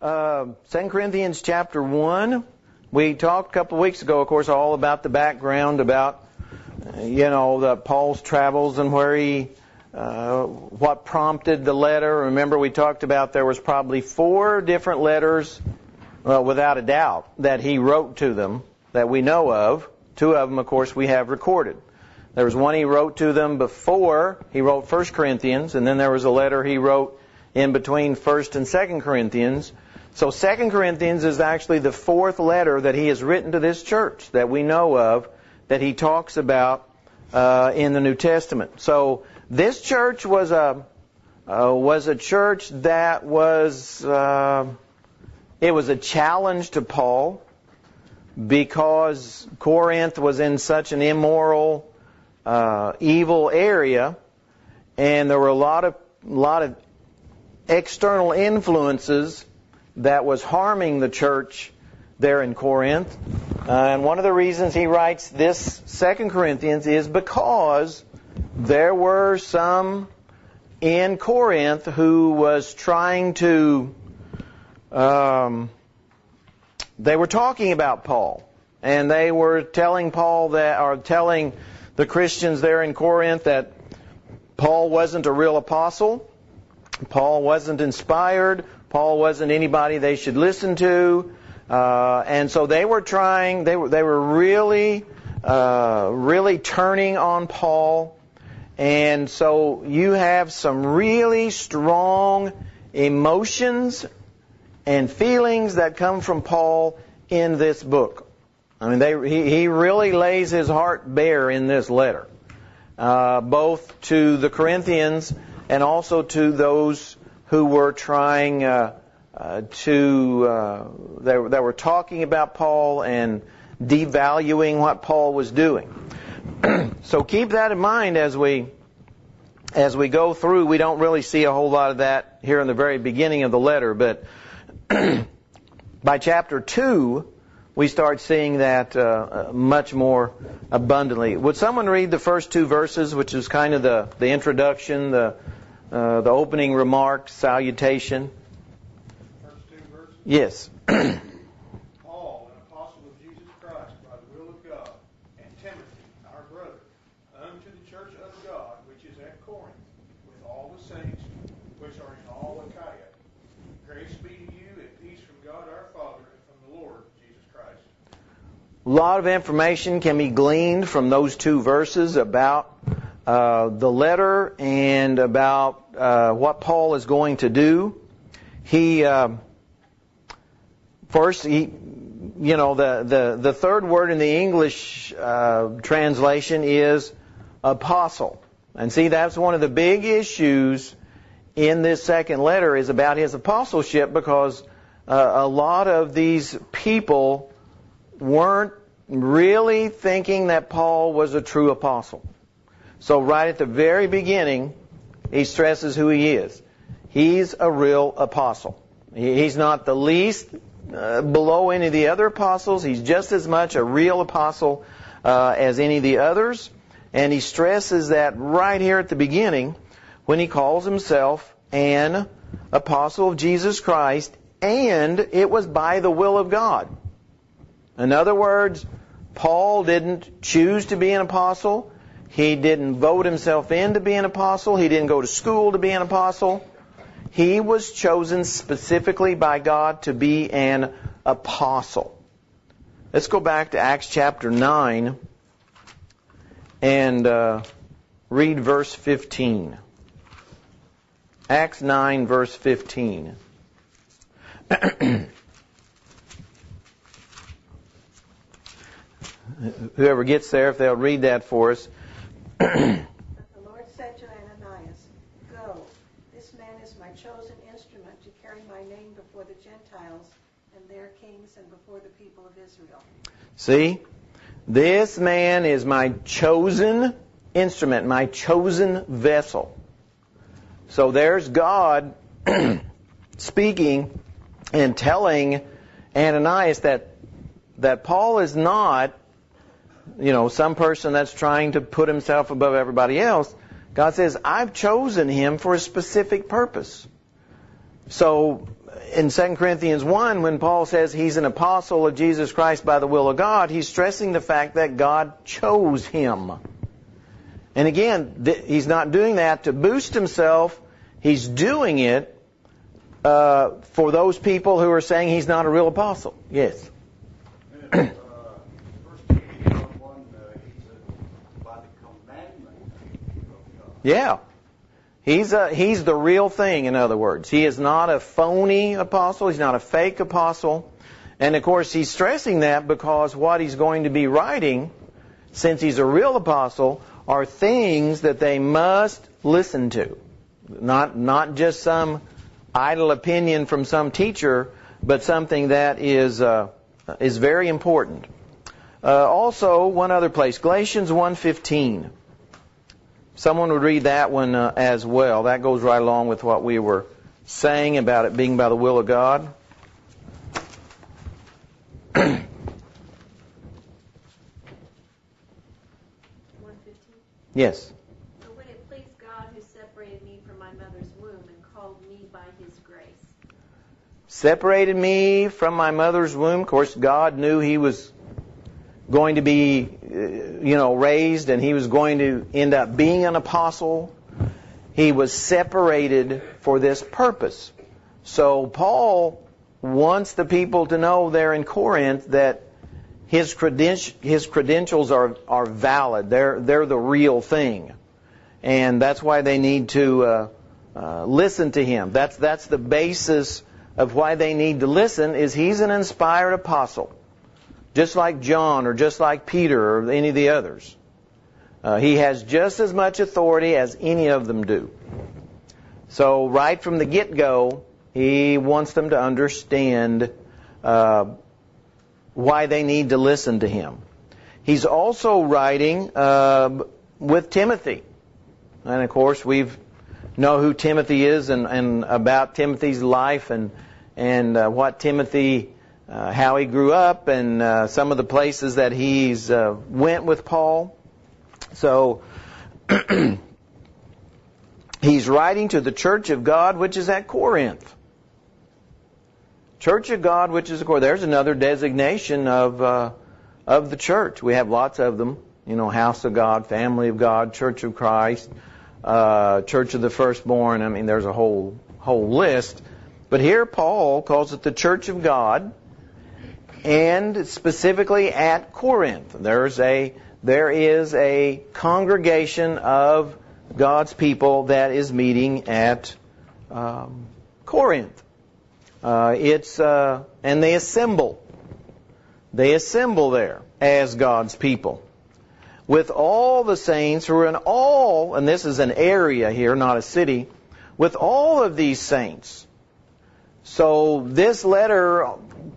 2 Corinthians chapter 1. We talked a couple of weeks ago, of course, all about the background, about, Paul's travels and where he, what prompted the letter. Remember, we talked about there was probably 4 different letters, without a doubt, that he wrote to them that we know of. 2 of them, of course, we have recorded. There was one he wrote to them before he wrote 1 Corinthians, and then there was a letter he wrote in between 1 and 2 Corinthians. So 2 Corinthians is actually the 4th letter that he has written to this church that we know of, that he talks about in the New Testament. So this church was a church that was it was a challenge to Paul, because Corinth was in such an immoral, evil area, and there were a lot of external influences that was harming the church there in Corinth. And one of the reasons he writes this 2 Corinthians is because there were some in Corinth who was trying to, they were talking about Paul, and they were telling telling the Christians there in Corinth that Paul wasn't a real apostle, Paul wasn't inspired, Paul wasn't anybody they should listen to, and so they were trying. They were really turning on Paul, and so you have some really strong emotions and feelings that come from Paul in this book. I mean, he really lays his heart bare in this letter, both to the Corinthians and also to those who were trying that were talking about Paul and devaluing what Paul was doing. So keep that in mind as we go through. We don't really see a whole lot of that here in the very beginning of the letter, but by chapter 2, we start seeing that much more abundantly. Would someone read the first 2 verses, which is kind of the introduction, the opening remarks, salutation? First 2 verses? Yes. Paul, an apostle of Jesus Christ, by the will of God, and Timothy, our brother, unto the church of God, which is at Corinth, with all the saints which are in all Achaia. Grace be to you, and peace from God our Father, and from the Lord Jesus Christ. A lot of information can be gleaned from those 2 verses about the letter and about what Paul is going to do. The third word in the English translation is apostle. And see, that's one of the big issues in this second letter, is about his apostleship, because a lot of these people weren't really thinking that Paul was a true apostle. So right at the very beginning, he stresses who he is. He's a real apostle. He's not the least below any of the other apostles. He's just as much a real apostle as any of the others. And he stresses that right here at the beginning when he calls himself an apostle of Jesus Christ, and it was by the will of God. In other words, Paul didn't choose to be an apostle. He didn't vote himself in to be an apostle. He didn't go to school to be an apostle. He was chosen specifically by God to be an apostle. Let's go back to Acts chapter 9 and read verse 15. Acts 9, verse 15. Whoever gets there, if they'll read that for us. But the Lord said to Ananias, Go, this man is my chosen instrument to carry my name before the Gentiles and their kings and before the people of Israel. See? This man is my chosen instrument, my chosen vessel. So there's God speaking and telling Ananias that Paul is not, some person that's trying to put himself above everybody else. God says, I've chosen him for a specific purpose. So in 2 Corinthians 1, when Paul says he's an apostle of Jesus Christ by the will of God, he's stressing the fact that God chose him. And again, he's not doing that to boost himself. He's doing it for those people who are saying he's not a real apostle. Yes? First Timothy 1, he said, by the commandment of God. Yeah. He's the real thing, in other words. He is not a phony apostle. He's not a fake apostle. And, of course, he's stressing that because what he's going to be writing, since he's a real apostle, are things that they must listen to. Not just some idle opinion from some teacher, but something that is very important. Also, one other place, Galatians 1:15. Someone would read that one as well. That goes right along with what we were saying about it being by the will of God. Yes. But when it pleased God who separated me from my mother's womb and called me by his grace. Separated me from my mother's womb. Of course, God knew he was going to be, raised, and he was going to end up being an apostle. He was separated for this purpose. So Paul wants the people to know there in Corinth that his credentials are valid. They're the real thing. And that's why they need to listen to him. That's the basis of why they need to listen, is he's an inspired apostle. Just like John or just like Peter or any of the others. He has just as much authority as any of them do. So right from the get-go, he wants them to understand why they need to listen to him. He's also writing with Timothy. And of course, we know who Timothy is and about Timothy's life and what Timothy, how he grew up and some of the places that he's went with Paul. So he's writing to the church of God which is at Corinth. Church of God which is at Corinth. There's another designation of the church. We have lots of them. House of God, Family of God, Church of Christ, Church of the Firstborn. I mean, there's a whole list. But here Paul calls it the Church of God, and specifically at Corinth. There is a congregation of God's people that is meeting at Corinth. And they assemble. They assemble there as God's people. With all the saints who are in all, and this is an area here, not a city, with all of these saints. So this letter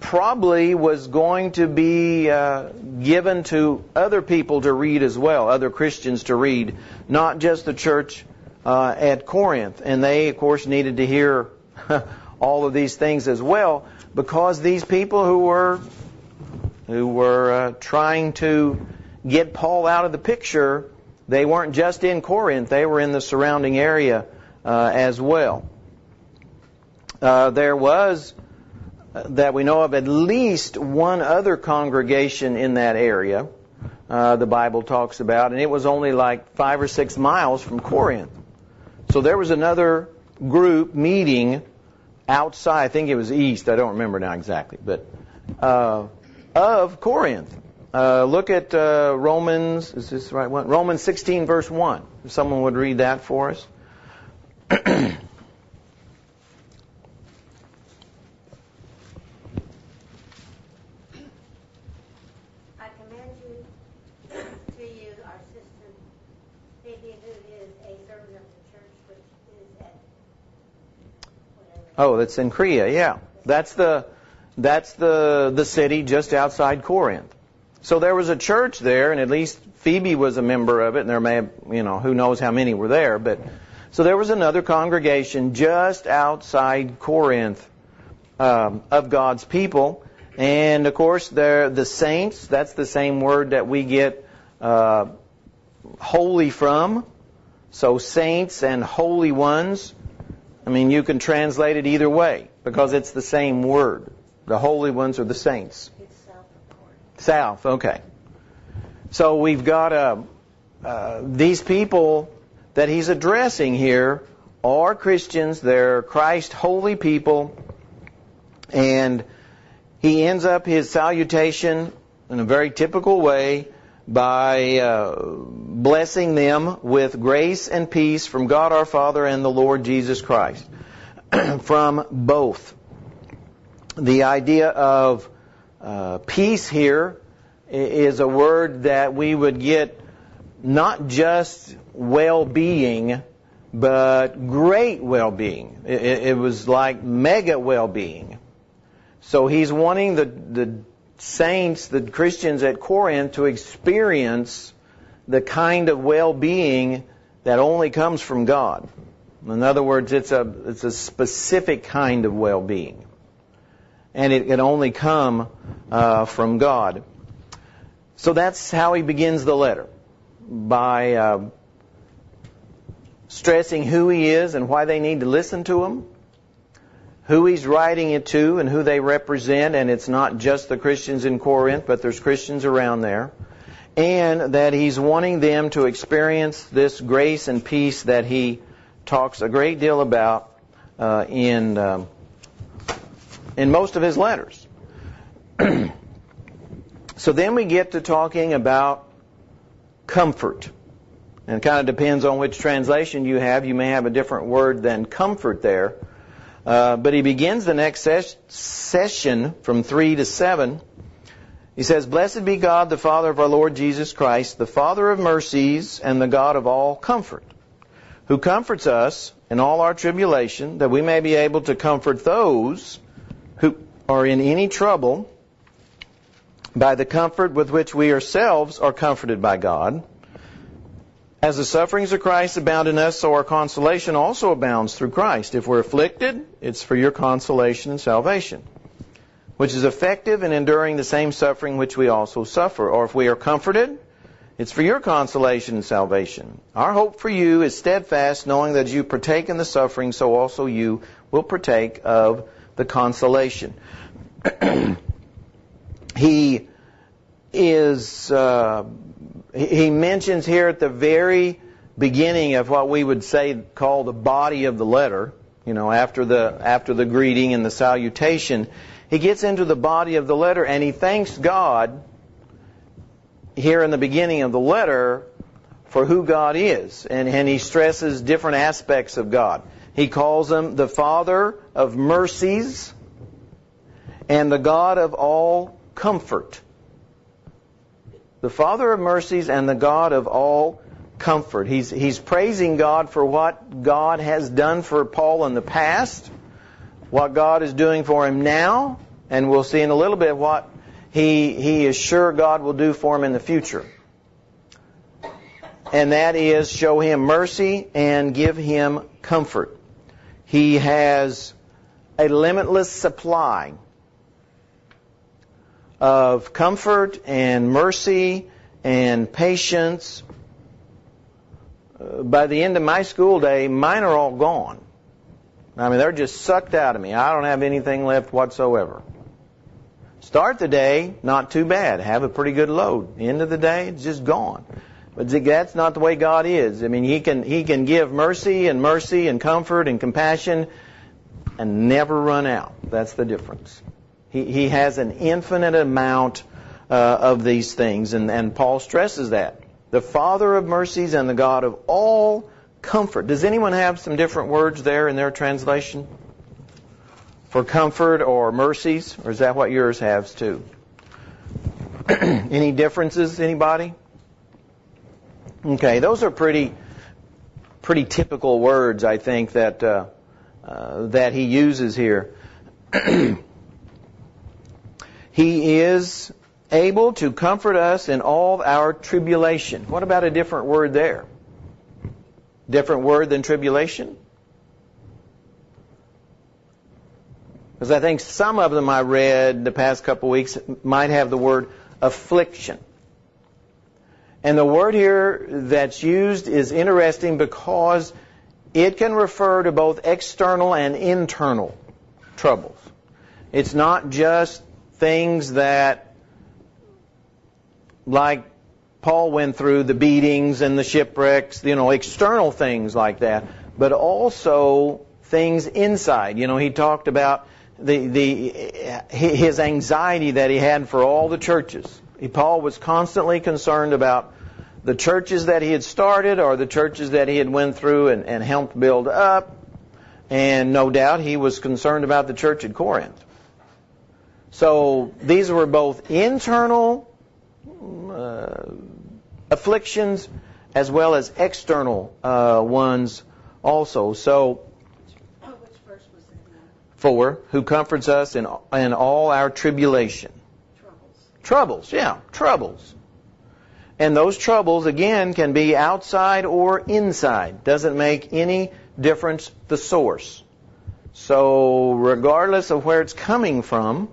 probably was going to be given to other people to read as well, other Christians to read, not just the church at Corinth. And they, of course, needed to hear all of these things as well, because these people who were trying to get Paul out of the picture, they weren't just in Corinth, they were in the surrounding area as well. There was, that we know of, at least one other congregation in that area the Bible talks about, and it was only like 5 or 6 miles from Corinth. So there was another group meeting outside, I think it was east, I don't remember now exactly, but of Corinth. Look at Romans, is this the right one? Romans 16 verse 1. If someone would read that for us. Oh, that's in Cenchrea, yeah. That's the city just outside Corinth. So there was a church there, and at least Phoebe was a member of it, and there may have, who knows how many were there. But so there was another congregation just outside Corinth of God's people. And, of course, the saints, that's the same word that we get holy from. So saints and holy ones. I mean, you can translate it either way. because it's the same word. The holy ones are the saints. It's south of Corinth. South, okay. So we've got these people that he's addressing here are Christians. They're Christ holy people. And he ends up his salutation in a very typical way by blessing them with grace and peace from God our Father and the Lord Jesus Christ. From both. The idea of peace here is a word that we would get not just well-being, but great well-being. It was like mega well-being. So he's wanting the saints, the Christians at Corinth, to experience the kind of well-being that only comes from God. In other words, it's a specific kind of well-being. And it can only come from God. So that's how he begins the letter, by stressing who he is and why they need to listen to him, who he's writing it to and who they represent, and it's not just the Christians in Corinth, but there's Christians around there, and that he's wanting them to experience this grace and peace that he talks a great deal about in most of his letters. So then we get to talking about comfort. And it kind of depends on which translation you have. You may have a different word than comfort there. But he begins the next session from 3 to 7. He says, "Blessed be God, the Father of our Lord Jesus Christ, the Father of mercies and the God of all comfort, who comforts us in all our tribulation, that we may be able to comfort those who are in any trouble by the comfort with which we ourselves are comforted by God. As the sufferings of Christ abound in us, so our consolation also abounds through Christ. If we're afflicted, it's for your consolation and salvation, which is effective in enduring the same suffering which we also suffer. Or if we are comforted, it's for your consolation and salvation. Our hope for you is steadfast, knowing that as you partake in the suffering, so also you will partake of the consolation." He mentions here at the very beginning of what we would say call the body of the letter, after the greeting and the salutation, he gets into the body of the letter and he thanks God here in the beginning of the letter for who God is. And he stresses different aspects of God. He calls him the Father of mercies and the God of all comfort. The Father of mercies and the God of all comfort. He's praising God for what God has done for Paul in the past, what God is doing for him now, and we'll see in a little bit what he is sure God will do for him in the future. And that is show him mercy and give him comfort. He has a limitless supply of comfort and mercy and patience. By the end of my school day, mine are all gone. I mean, they're just sucked out of me. I don't have anything left whatsoever. Start the day, not too bad. Have a pretty good load. End of the day, it's just gone. But that's not the way God is. I mean, He can give mercy and comfort and compassion and never run out. That's the difference. He has an infinite amount of these things, and Paul stresses that. The Father of mercies and the God of all comfort. Does anyone have some different words there in their translation for comfort or mercies? Or is that what yours has too? Any differences, anybody? Okay, those are pretty typical words, I think, that he uses here. He is able to comfort us in all our tribulation. What about a different word there? Different word than tribulation? Because I think some of them I read the past couple weeks might have the word affliction. And the word here that's used is interesting because it can refer to both external and internal troubles. It's not just things that, like Paul went through, the beatings and the shipwrecks, external things like that, but also things inside. He talked about his anxiety that he had for all the churches. Paul was constantly concerned about the churches that he had started or the churches that he had went through and helped build up. And no doubt he was concerned about the church at Corinth. So these were both internal afflictions as well as external ones also. So, which verse was that now? 4, who comforts us in all our tribulation. Troubles, yeah, troubles. And those troubles, again, can be outside or inside. Doesn't make any difference the source. So regardless of where it's coming from,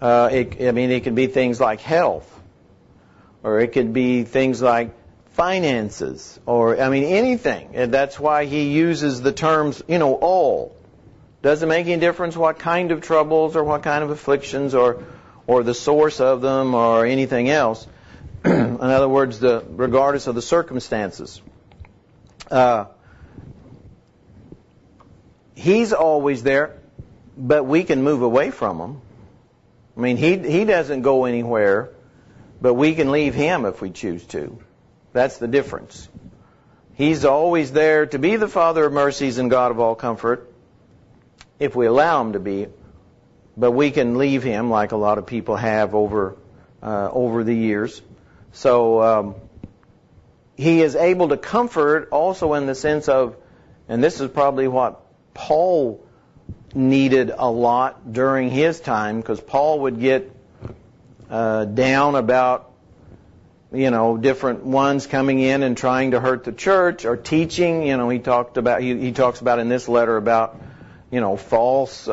it could be things like health, or it could be things like finances, or anything. And that's why he uses the terms, all. Doesn't make any difference what kind of troubles or what kind of afflictions or the source of them or anything else. In other words, regardless of the circumstances. He's always there, but we can move away from him. He doesn't go anywhere, but we can leave him if we choose to. That's the difference. He's always there to be the Father of mercies and God of all comfort, if we allow him to be, but we can leave him like a lot of people have over the years. So he is able to comfort also in the sense of, and this is probably what Paul needed a lot during his time, because Paul would get down about different ones coming in and trying to hurt the church or teaching. He talks about in this letter about false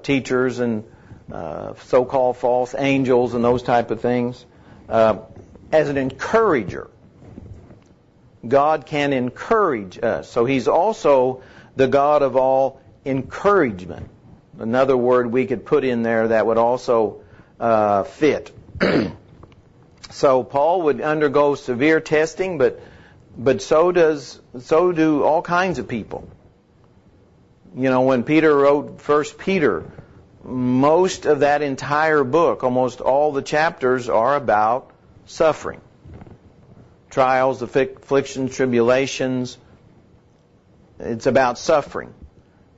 teachers and so-called false angels and those type of things. As an encourager, God can encourage us. So he's also the God of all encouragement. Another word we could put in there that would also fit. So Paul would undergo severe testing, but so do all kinds of people. When Peter wrote 1 Peter, most of that entire book, almost all the chapters, are about suffering. Trials, afflictions, tribulations. It's about suffering.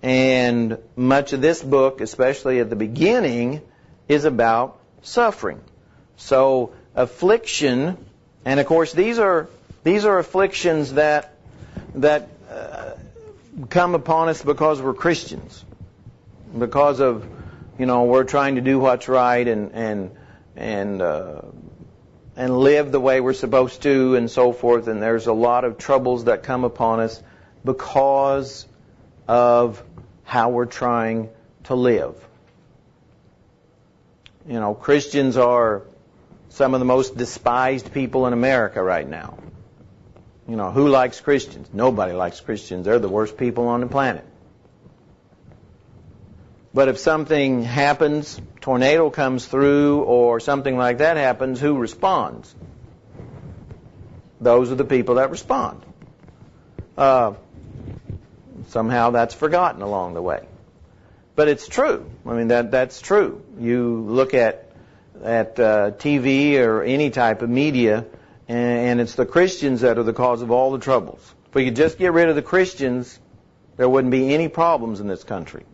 And much of this book, especially at the beginning, is about suffering. So affliction, and of course these are afflictions that come upon us because we're Christians, because of we're trying to do what's right and live the way we're supposed to and so forth. And there's a lot of troubles that come upon us because of how we're trying to live. Christians are some of the most despised people in America right now. Who likes Christians? Nobody likes Christians. They're the worst people on the planet. But if something happens, tornado comes through or something like that happens, who responds? Those are the people that respond. Somehow that's forgotten along the way. But it's true. That's true. You look at TV or any type of media, and it's the Christians that are the cause of all the troubles. If we could just get rid of the Christians, there wouldn't be any problems in this country.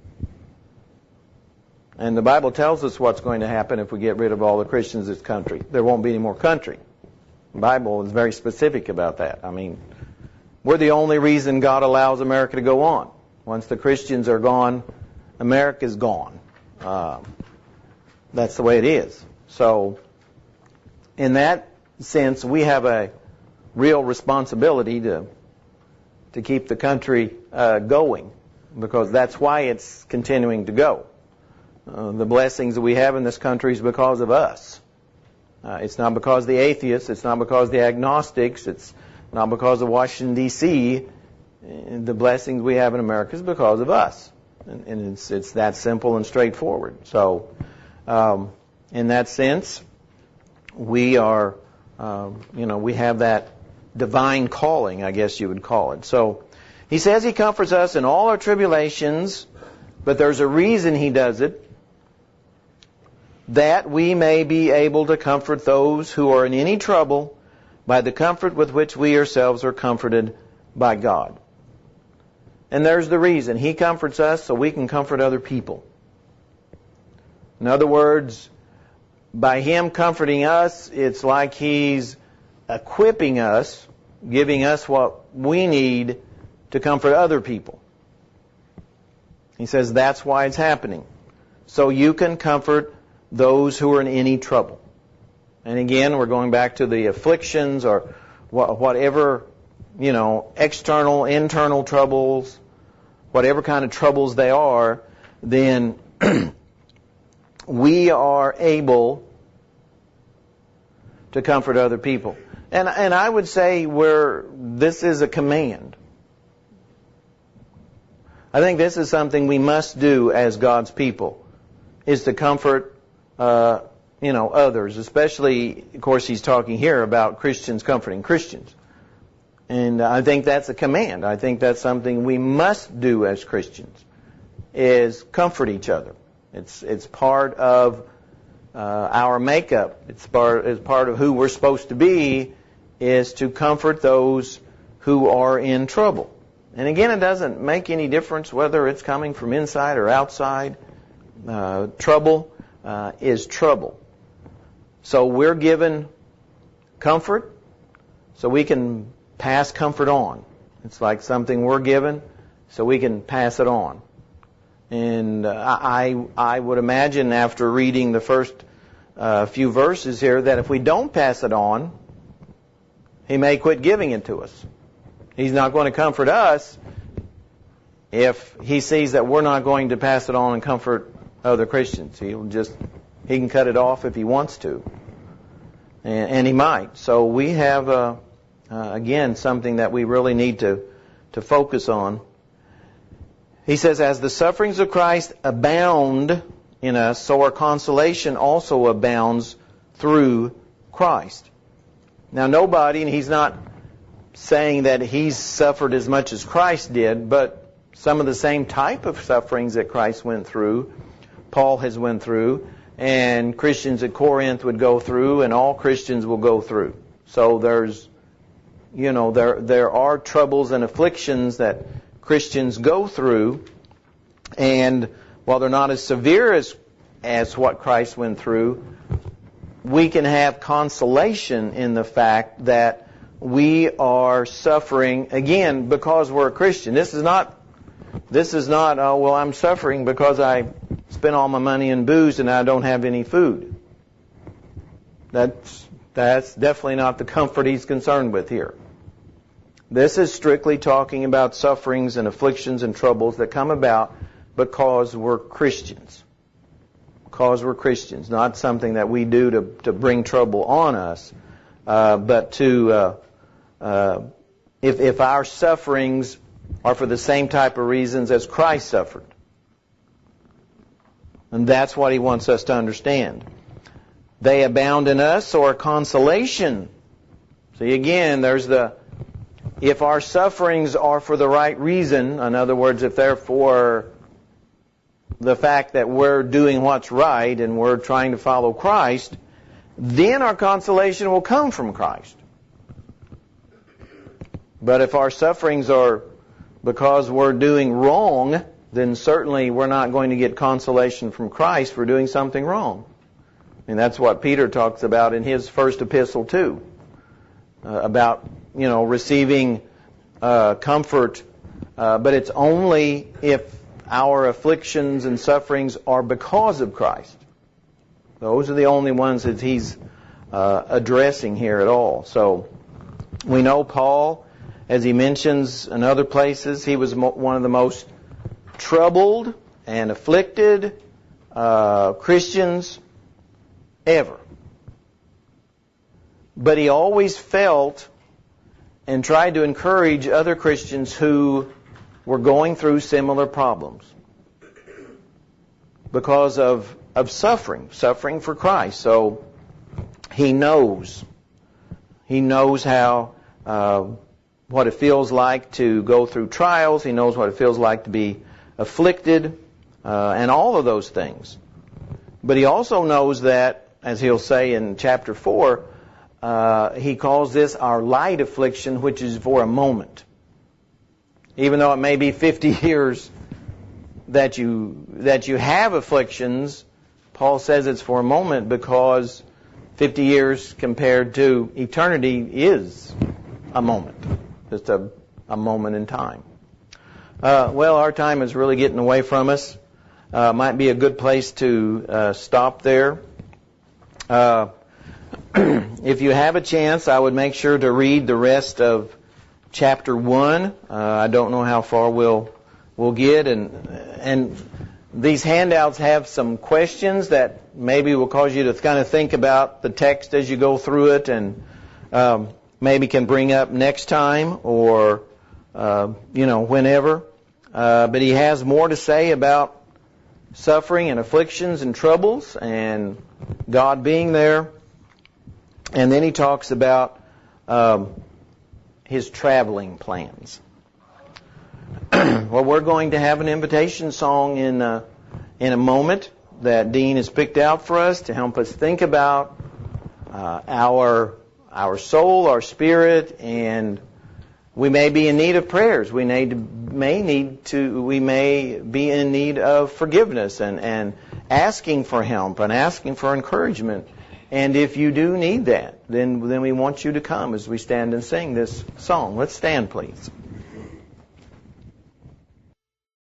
And the Bible tells us what's going to happen if we get rid of all the Christians in this country. There won't be any more country. The Bible is very specific about that. We're the only reason God allows America to go on. Once the Christians are gone, America's gone. That's the way it is. So, in that sense, we have a real responsibility to keep the country going, because that's why it's continuing to go. The blessings that we have in this country is because of us. It's not because of the atheists. It's not because of the agnostics. It's not because of Washington, D.C. The blessings we have in America is because of us. And it's that simple and straightforward. So, in that sense, we are, we have that divine calling, I guess you would call it. So, he says he comforts us in all our tribulations, but there's a reason he does it, that we may be able to comfort those who are in any trouble by the comfort with which we ourselves are comforted by God. And there's the reason. He comforts us so we can comfort other people. In other words, by Him comforting us, it's like He's equipping us, giving us what we need to comfort other people. He says that's why it's happening. So you can comfort those who are in any trouble. And again, we're going back to the afflictions or whatever, external, internal troubles, whatever kind of troubles they are, then we are able to comfort other people. And I would say this is a command. I think this is something we must do as God's people, is to comfort, others. Especially, of course, he's talking here about Christians comforting Christians. And I think that's a command. I think that's something we must do as Christians, is comfort each other. It's part of our makeup. It's part of who we're supposed to be, is to comfort those who are in trouble. And again, it doesn't make any difference whether it's coming from inside or outside. Trouble is trouble. So we're given comfort so we can pass comfort on. It's like something we're given so we can pass it on. And I would imagine after reading the first few verses here that if we don't pass it on, He may quit giving it to us. He's not going to comfort us if He sees that we're not going to pass it on and comfort other Christians. He can cut it off if He wants to. And He might. So we have, again, something that we really need to focus on. He says, as the sufferings of Christ abound in us, so our consolation also abounds through Christ. Now nobody, and he's not saying that he's suffered as much as Christ did, but some of the same type of sufferings that Christ went through, Paul has went through, and Christians at Corinth would go through, and all Christians will go through. So there's, there are troubles and afflictions that Christians go through, and while they're not as severe as what Christ went through, we can have consolation in the fact that we are suffering, again, because we're a Christian. This is not, I'm suffering because I spent all my money in booze and I don't have any food. That's definitely not the comfort he's concerned with here. This is strictly talking about sufferings and afflictions and troubles that come about because we're Christians. Because we're Christians, not something that we do to bring trouble on us, but to if our sufferings are for the same type of reasons as Christ suffered. And that's what he wants us to understand. They abound in us, so our consolation. See, again, there's if our sufferings are for the right reason, in other words, if they're for the fact that we're doing what's right and we're trying to follow Christ, then our consolation will come from Christ. But if our sufferings are because we're doing wrong, then certainly we're not going to get consolation from Christ for doing something wrong. And that's what Peter talks about in his first epistle too, about receiving comfort, but it's only if our afflictions and sufferings are because of Christ. Those are the only ones that he's addressing here at all. So we know Paul, as he mentions in other places, he was one of the most troubled and afflicted Christians ever. But he always felt and tried to encourage other Christians who were going through similar problems. because of suffering for Christ. So he knows how what it feels like to go through trials. He knows what it feels like to be afflicted, and all of those things. But he also knows that, as he'll say in chapter 4, he calls this our light affliction, which is for a moment. Even though it may be 50 years that you have afflictions, Paul says it's for a moment, because 50 years compared to eternity is a moment. Just a moment in time. Well, our time is really getting away from us. Might be a good place to stop there. If you have a chance, I would make sure to read the rest of chapter 1. I don't know how far we'll get, and these handouts have some questions that maybe will cause you to kind of think about the text as you go through it, and maybe can bring up next time or whenever. But he has more to say about suffering and afflictions and troubles and God being there. And then he talks about his traveling plans. Well, we're going to have an invitation song in a moment that Dean has picked out for us to help us think about our soul, our spirit, and we may be in need of prayers. We may be in need of forgiveness and asking for help and asking for encouragement. And if you do need that, then we want you to come as we stand and sing this song. Let's stand, please.